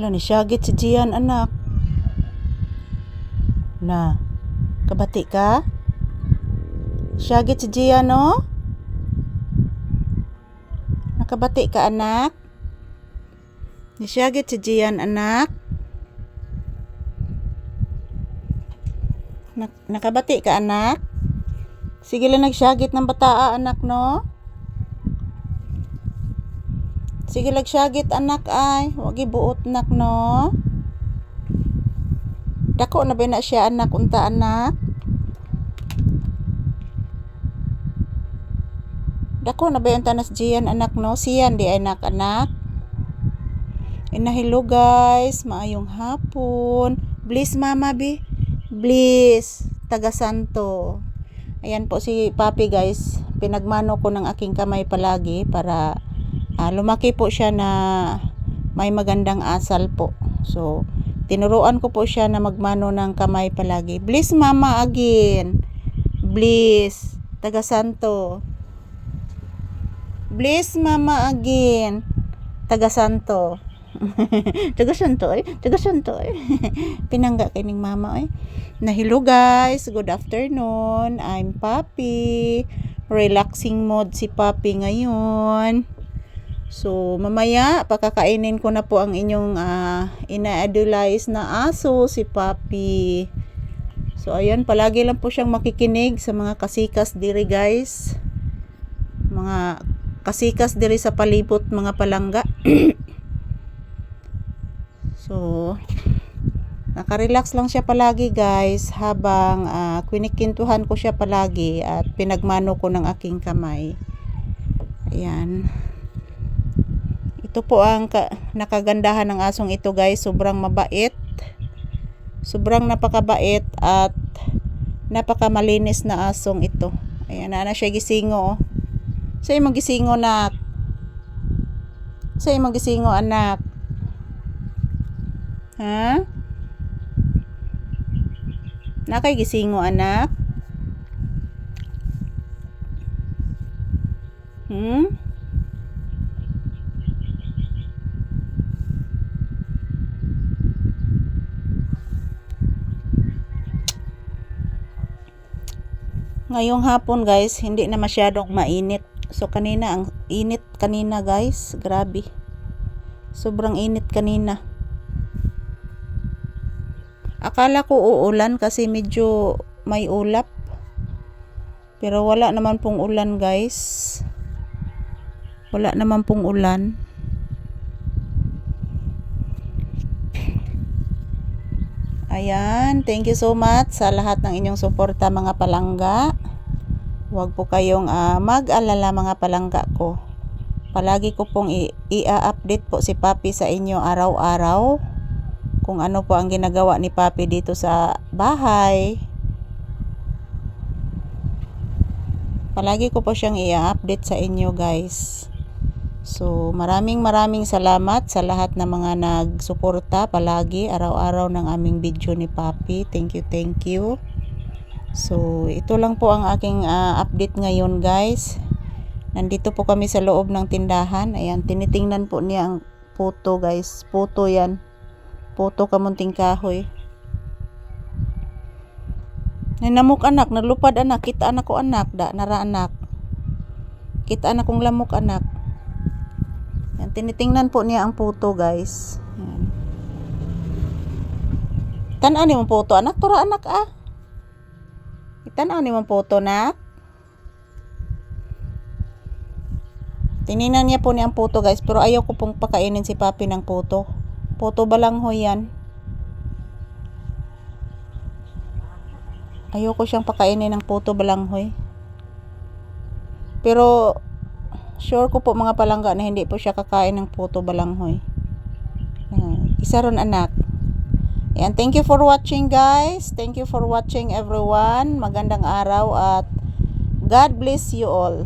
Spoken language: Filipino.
Wala ni syagit si Gian, anak. Na, kabati ka? Syagit si Gian, no? Nakabati ka, anak? Nisyagit si Gian, anak? Nakabati ka, anak? Sige lang nagsyagit ng bataa, anak, no? Sige lang syagit, anak, ay. Huwag ibuot, anak, no? Dako na ba na siya, anak, unta, anak? Dako na ba yung tanas Gian, anak, no? Siyan di, anak, anak. Hello, guys. Maayong hapon. Bliss, mama, bi. Bliss. Taga Santo. Ayan po si Papi, guys. Pinagmano ko ng aking kamay palagi para lumaki po siya na may magandang asal po. So, tinuruan ko po siya na magmano ng kamay palagi. Bliss, mama, again. Bliss. Taga Santo. Bliss, mama, again. Taga Santo. Taga Santo, eh. Taga Santo, eh. Pinangga kining mama, eh. Na hello, guys. Good afternoon. I'm Papi. Relaxing mode si Papi ngayon. So, mamaya, pakakainin ko na po ang inyong ina-idolize na aso, si Papi. So, ayan, palagi lang po siyang makikinig sa mga kasikas diri, guys. Mga kasikas diri sa palibot, mga palangga. So, nakarelax lang siya palagi, guys, habang kwinikintuhan ko siya palagi at pinagmano ko ng aking kamay. Ayan. Ito po ang nakagandahan ng asong ito, guys. Sobrang mabait. Sobrang napakabait at napakamalinis na asong ito. Ayan, na siya gisingo. Sa imong gisingo, anak. Sa imong gisingo, anak. Ha? Nakay gisingo, anak? Ngayong hapon, guys, hindi na masyadong mainit. So, kanina, ang init kanina, guys. Grabe. Sobrang init kanina. Akala ko uulan kasi medyo may ulap. Pero wala naman pong ulan, guys. Wala naman pong ulan. Ayan, thank you so much sa lahat ng inyong suporta, mga palangga. Huwag po kayong mag-alala, mga palangga ko. Palagi ko pong i-update po si Papi sa inyo araw-araw. Kung ano po ang ginagawa ni Papi dito sa bahay. Palagi ko po siyang i-update sa inyo, guys. So, maraming salamat sa lahat ng mga nagsuporta palagi araw-araw ng aming video ni Papi. Thank you. So, ito lang po ang aking update ngayon, guys. Nandito po kami sa loob ng tindahan. Ayan, tinitingnan po niya ang puto, guys. Puto yan. Puto kamunting kahoy. Nanamok, anak. Nalupad, anak. Kita anak ko, anak. Nara, anak. Kita anak kong lamok, anak. Yan, tinitingnan po niya ang puto, guys. Yan. Tanan ni mong puto, anak. Tura, anak, Tanan ni mong puto, anak. Tininan niya po niya ang puto, guys. Pero ayaw ko pong pakainin si Papi ng puto. Puto balanghoy yan. Ayaw ko siyang pakainin ng puto balanghoy. Pero sure ko po, mga palangga, na hindi po siya kakain ng puto balanghoy. Isa ron, anak. Ayan, thank you for watching, guys. Thank you for watching, everyone. Magandang araw at God bless you all.